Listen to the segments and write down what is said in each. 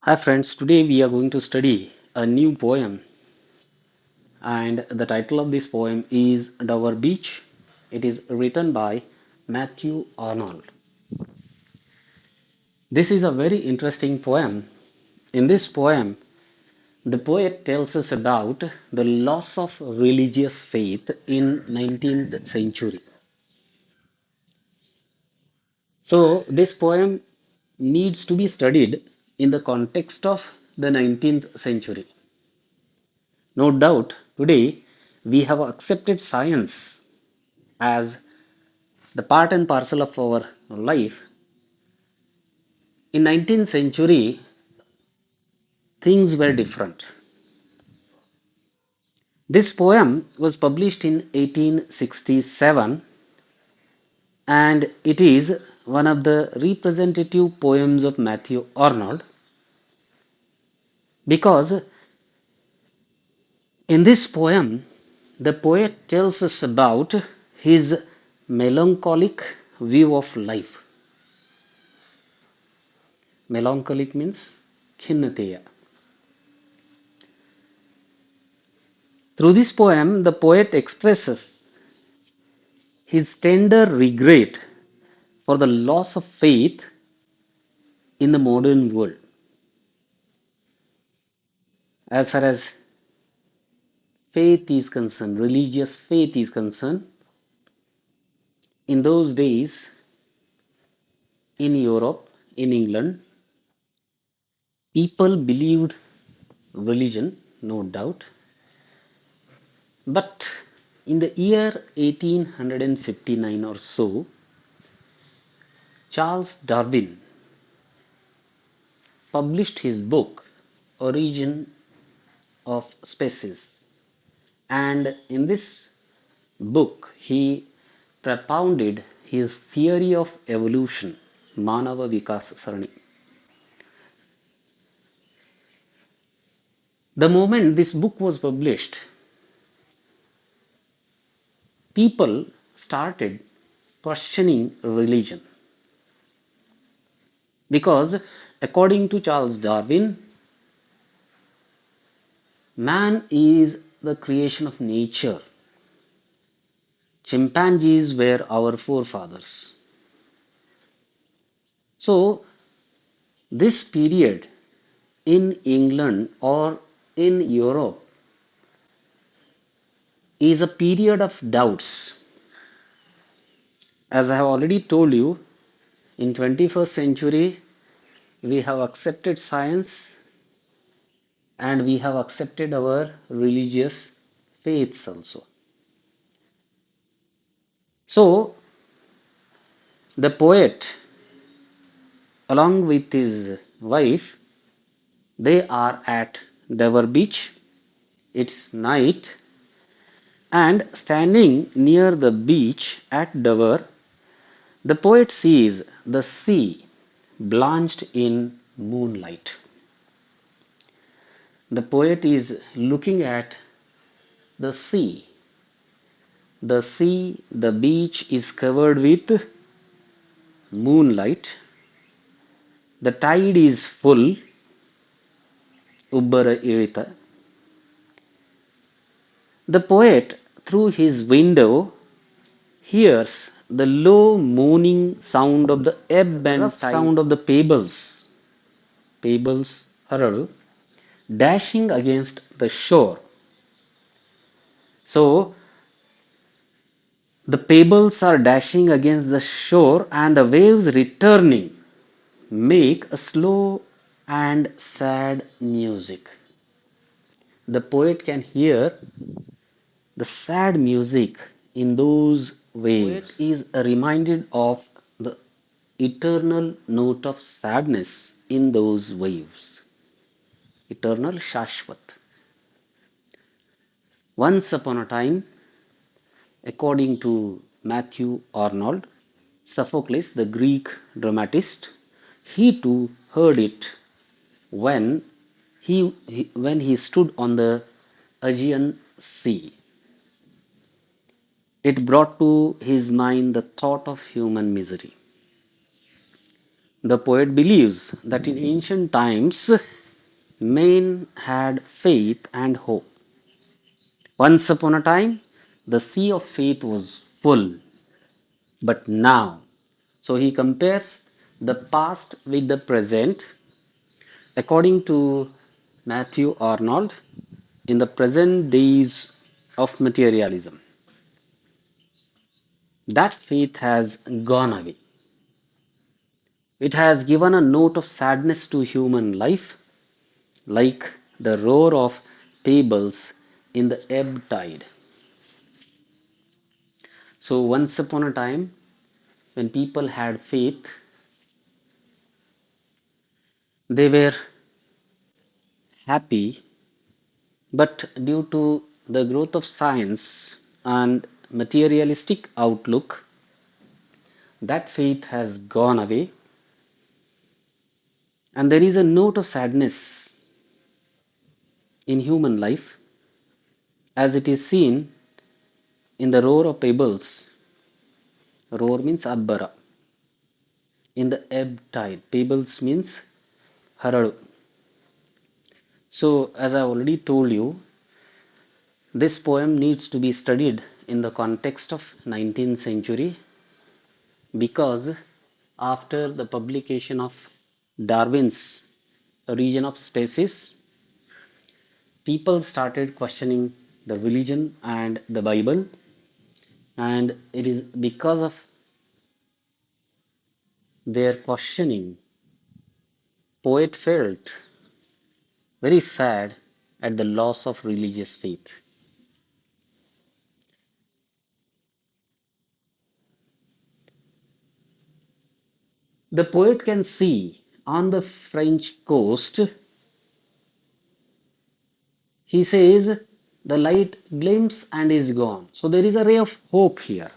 Hi friends, today we are going to study a new poem, and the title of this poem is Dover Beach. It is written by Matthew Arnold. This is a very interesting poem. In this poem, the poet tells us about the loss of religious faith in 19th century. So this poem needs to be studied in the context of the 19th century. No doubt, today we have accepted science as the part and parcel of our life. In 19th century, things were different. This poem was published in 1867 and it is one of the representative poems of Matthew Arnold because in this poem, the poet tells us about his melancholic view of life. Melancholic means khinateya. Through this poem, the poet expresses his tender regret for the loss of faith in the modern world. As far as faith is concerned, religious faith is concerned, in those days in Europe, in England, people believed religion, no doubt, but in the year 1859 or so, Charles Darwin published his book Origin of Species, and in this book he propounded his theory of evolution, Manava Vikas Sarani. The moment this book was published, people started questioning religion because, according to Charles Darwin, man is the creation of nature. Chimpanzees were our forefathers. So, this period in England or in Europe is a period of doubts. As I have already told you, in 21st century we have accepted science and we have accepted our religious faiths also. So the poet, along with his wife, they are at Dover Beach. It's night, and standing near the beach at Dover, the poet sees the sea blanched in moonlight. The poet is looking at the sea. The sea, the beach is covered with moonlight. The tide is full, Ubbara Irita. The poet, through his window, hears the low moaning sound of the ebb and sound of the pebbles, hararu, dashing against the shore. So the pebbles are dashing against the shore and the waves returning make a slow and sad music. The poet can hear the sad music in those waves. Poet is reminded of the eternal note of sadness in those waves. Eternal Shashvat. Once upon a time, according to Matthew Arnold, Sophocles, the Greek dramatist, he too heard it when when he stood on the Aegean Sea. It brought to his mind the thought of human misery. The poet believes that in ancient times Men had faith and hope. Once upon a time, the sea of faith was full, but now. So he compares the past with the present. According to Matthew Arnold, in the present days of materialism, that faith has gone away. It has given a note of sadness to human life, like the roar of pebbles in the ebb tide. So, once upon a time, when people had faith, they were happy, but due to the growth of science and materialistic outlook, that faith has gone away, and there is a note of sadness in human life as it is seen in the roar of pebbles. Roar means abbara. In the ebb tide, pebbles means haradu. So, as I already told you, this poem needs to be studied in the context of 19th century because after the publication of Darwin's Origin of Species, people started questioning the religion and the Bible, and it is because of their questioning, poet felt very sad at the loss of religious faith. The poet can see on the French coast, he says, the light gleams and is gone. So there is a ray of hope here.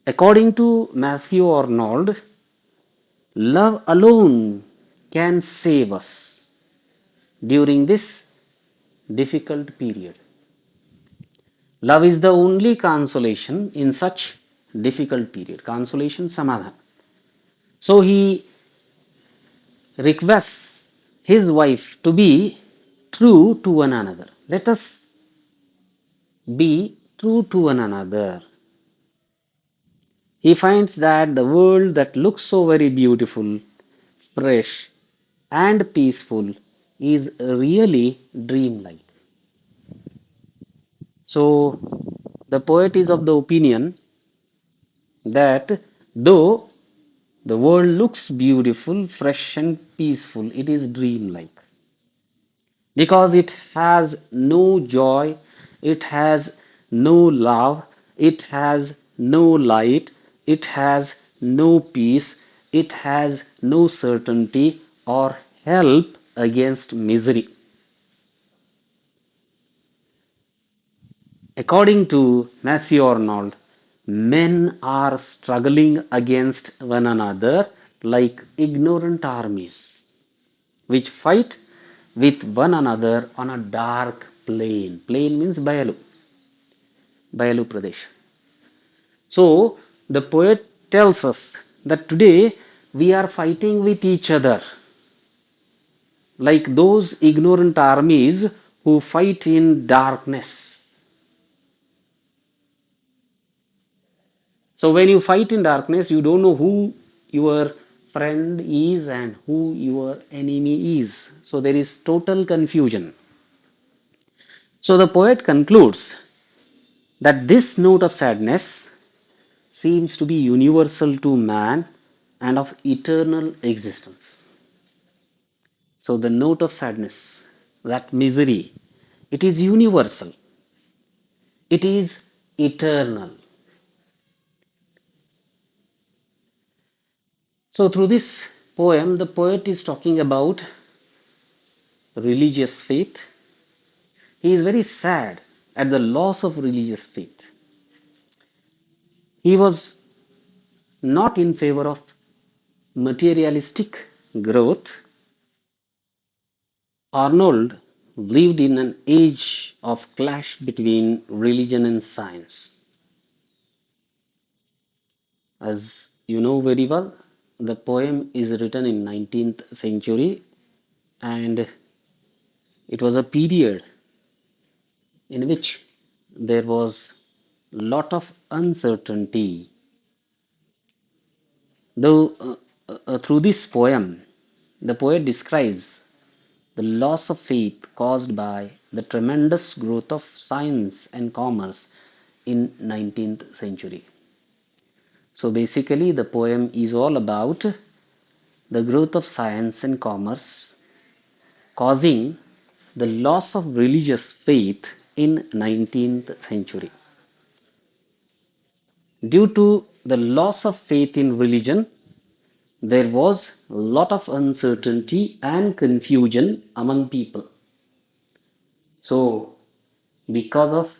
According to Matthew Arnold, love alone can save us during this difficult period. Love is the only consolation in such difficult period. Consolation, samadhan. So he requests his wife to be true to one another. Let us be true to one another. He finds that the world that looks so very beautiful, fresh, and peaceful is really dreamlike. So, the poet is of the opinion that though the world looks beautiful, fresh, and peaceful, it is dreamlike because it has no joy, it has no love, it has no light, it has no peace, it has no certainty or help against misery. According to Matthew Arnold, men are struggling against one another like ignorant armies, which fight with one another on a dark plain. Plain means Bayalu Pradesh. So the poet tells us that today we are fighting with each other like those ignorant armies who fight in darkness. So when you fight in darkness, you don't know who your friend is and who your enemy is. So there is total confusion. So the poet concludes that this note of sadness seems to be universal to man and of eternal existence. So the note of sadness, that misery, it is universal. It is eternal. So through this poem, the poet is talking about religious faith. He is very sad at the loss of religious faith. He was not in favor of materialistic growth. Arnold lived in an age of clash between religion and science. As you know very well, the poem is written in 19th century and it was a period in which there was lot of uncertainty. Though through this poem, the poet describes the loss of faith caused by the tremendous growth of science and commerce in 19th century. So basically the poem is all about the growth of science and commerce causing the loss of religious faith in 19th century. Due to the loss of faith in religion, there was a lot of uncertainty and confusion among people. So, because of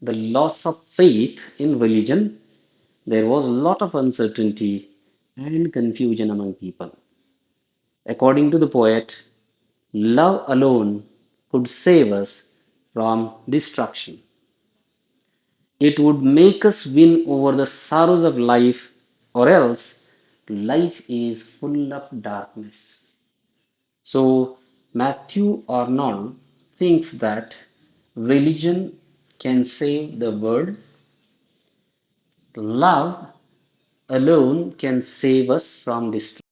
the loss of faith in religion, there was a lot of uncertainty and confusion among people. According to the poet, love alone could save us from destruction. It would make us win over the sorrows of life, or else life is full of darkness. So, Matthew Arnold thinks that religion can save the world, love alone can save us from destruction.